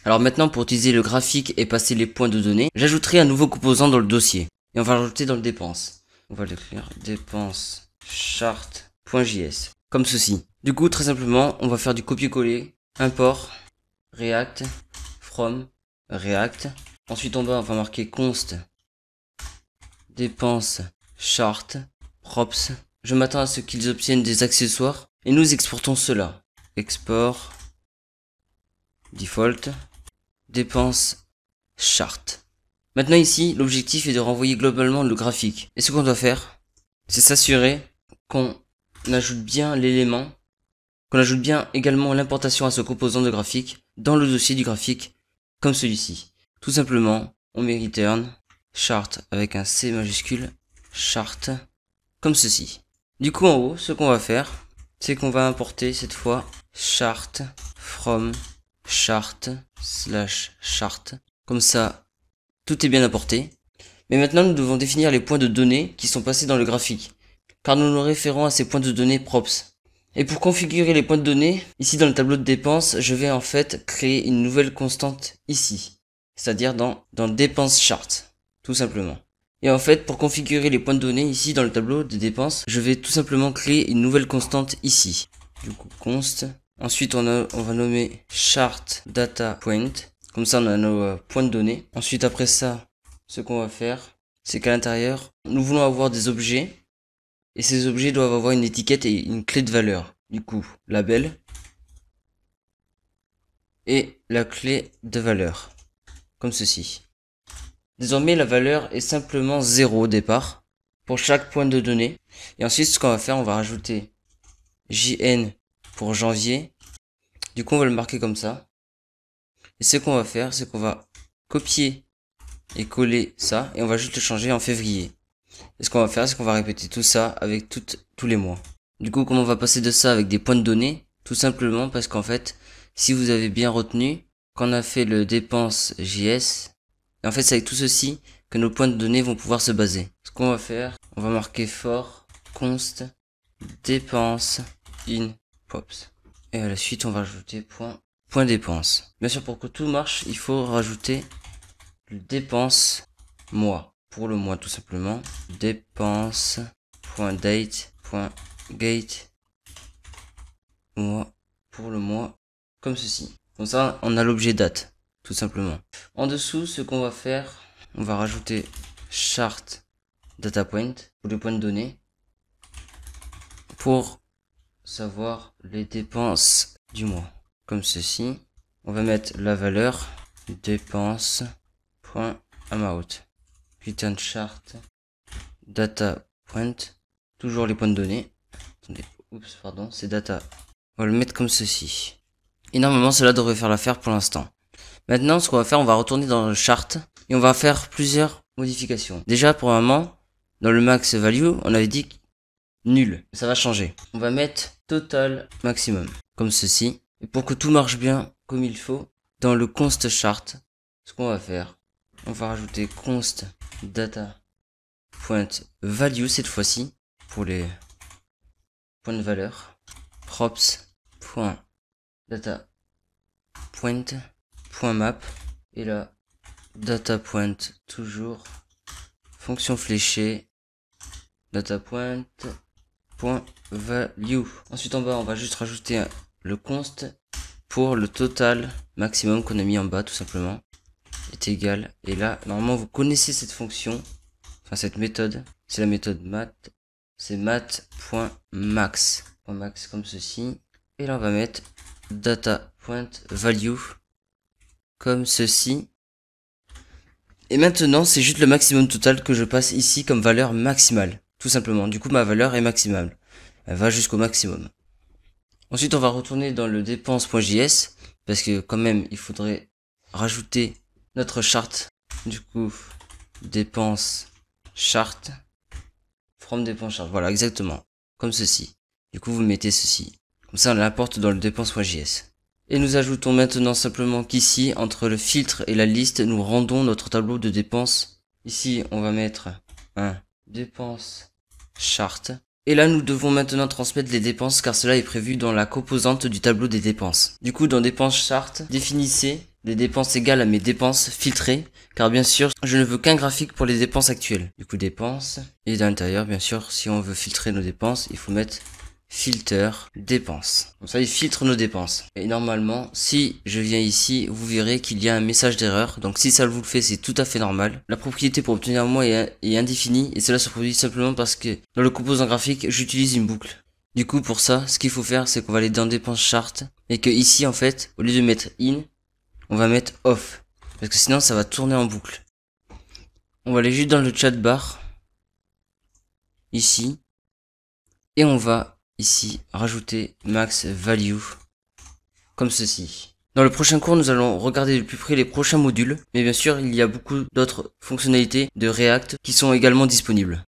Alors maintenant, pour utiliser le graphique et passer les points de données, j'ajouterai un nouveau composant dans le dossier. Et on va l'ajouter dans le dépense. On va l'écrire dépense chart.js. Comme ceci. Du coup, très simplement, on va faire du copier-coller. Import, React, from, React. Ensuite, en bas, on va marquer const, dépense, chart, props. Je m'attends à ce qu'ils obtiennent des accessoires. Et nous exportons cela. Export, default, dépense, chart. Maintenant ici, l'objectif est de renvoyer globalement le graphique. Et ce qu'on doit faire, c'est s'assurer qu'on ajoute bien l'élément, qu'on ajoute bien également l'importation à ce composant de graphique dans le dossier du graphique, comme celui-ci. Tout simplement, on met return, chart avec un C majuscule, chart, comme ceci. Du coup en haut, ce qu'on va faire, c'est qu'on va importer cette fois chart from chart slash chart. Comme ça, tout est bien importé. Mais maintenant, nous devons définir les points de données qui sont passés dans le graphique, car nous nous référons à ces points de données props. Et pour configurer les points de données, ici dans le tableau de dépenses, je vais en fait créer une nouvelle constante ici, c'est-à-dire dans dépenses chart, tout simplement. Et en fait, pour configurer les points de données ici dans le tableau de dépenses, je vais tout simplement créer une nouvelle constante ici. Du coup, const. Ensuite, on va nommer chart data point. Comme ça, on a nos points de données. Ensuite, après ça, ce qu'on va faire, c'est qu'à l'intérieur, nous voulons avoir des objets. Et ces objets doivent avoir une étiquette et une clé de valeur. Du coup, label et la clé de valeur. Comme ceci. Désormais, la valeur est simplement 0 au départ pour chaque point de données. Et ensuite, ce qu'on va faire, on va rajouter JN pour janvier. Du coup, on va le marquer comme ça. Et ce qu'on va faire, c'est qu'on va copier et coller ça. Et on va juste le changer en février. Et ce qu'on va faire, c'est qu'on va répéter tout ça avec tous les mois. Du coup, comment on va passer de ça avec des points de données? Tout simplement parce qu'en fait, si vous avez bien retenu, quand on a fait le dépense JS, et en fait, c'est avec tout ceci que nos points de données vont pouvoir se baser. Ce qu'on va faire, on va marquer for const dépense in pops. Et à la suite, on va rajouter point dépense. Bien sûr, pour que tout marche, il faut rajouter le dépense mois. Pour le mois, tout simplement. Dépense.date.gate mois pour le mois. Comme ceci. Comme ça, on a l'objet date. Tout simplement. En dessous, ce qu'on va faire, on va rajouter chart data point pour le point de données pour savoir les dépenses du mois. Comme ceci. On va mettre la valeur dépense.amount. Return chart data point. Toujours les points de données. Attendez, oups, pardon, c'est data. On va le mettre comme ceci. Et normalement, cela devrait faire l'affaire pour l'instant. Maintenant, ce qu'on va faire, on va retourner dans le chart et on va faire plusieurs modifications. Déjà, pour un moment, dans le max value, on avait dit nul. Ça va changer. On va mettre total maximum, comme ceci. Et pour que tout marche bien comme il faut, dans le const chart, ce qu'on va faire, on va rajouter const data point value cette fois-ci pour les points de valeur. Props point data point .map et là data point toujours fonction fléchée data point value. Ensuite en bas on va juste rajouter le const pour le total maximum qu'on a mis en bas tout simplement est égal, et là normalement vous connaissez cette fonction, enfin cette méthode, c'est la méthode math, c'est math.max comme ceci, et là on va mettre data point value comme ceci. Et maintenant, c'est juste le maximum total que je passe ici comme valeur maximale. Tout simplement. Du coup, ma valeur est maximale. Elle va jusqu'au maximum. Ensuite, on va retourner dans le dépense.js. Parce que quand même, il faudrait rajouter notre chart. Du coup, dépense chart. From dépense chart. Voilà, exactement. Comme ceci. Du coup, vous mettez ceci. Comme ça, on l'importe dans le dépense.js. Et nous ajoutons maintenant simplement qu'ici, entre le filtre et la liste, nous rendons notre tableau de dépenses. Ici, on va mettre un dépense chart. Et là, nous devons maintenant transmettre les dépenses car cela est prévu dans la composante du tableau des dépenses. Du coup, dans dépenses chart, définissez les dépenses égales à mes dépenses filtrées, car bien sûr, je ne veux qu'un graphique pour les dépenses actuelles. Du coup, dépenses, et à l'intérieur, bien sûr, si on veut filtrer nos dépenses, il faut mettre filter dépenses. Comme ça, il filtre nos dépenses. Et normalement, si je viens ici, vous verrez qu'il y a un message d'erreur. Donc si ça vous le fait, c'est tout à fait normal. La propriété pour obtenir un mois est indéfinie, et cela se produit simplement parce que dans le composant graphique, j'utilise une boucle. Du coup, pour ça, ce qu'il faut faire, c'est qu'on va aller dans dépenses chart, et que ici, en fait, au lieu de mettre in, on va mettre off. Parce que sinon, ça va tourner en boucle. On va aller juste dans le chat bar. Ici. Et on va ici rajouter max value. Comme ceci. Dans le prochain cours, nous allons regarder de plus près les prochains modules. Mais bien sûr, il y a beaucoup d'autres fonctionnalités de React qui sont également disponibles.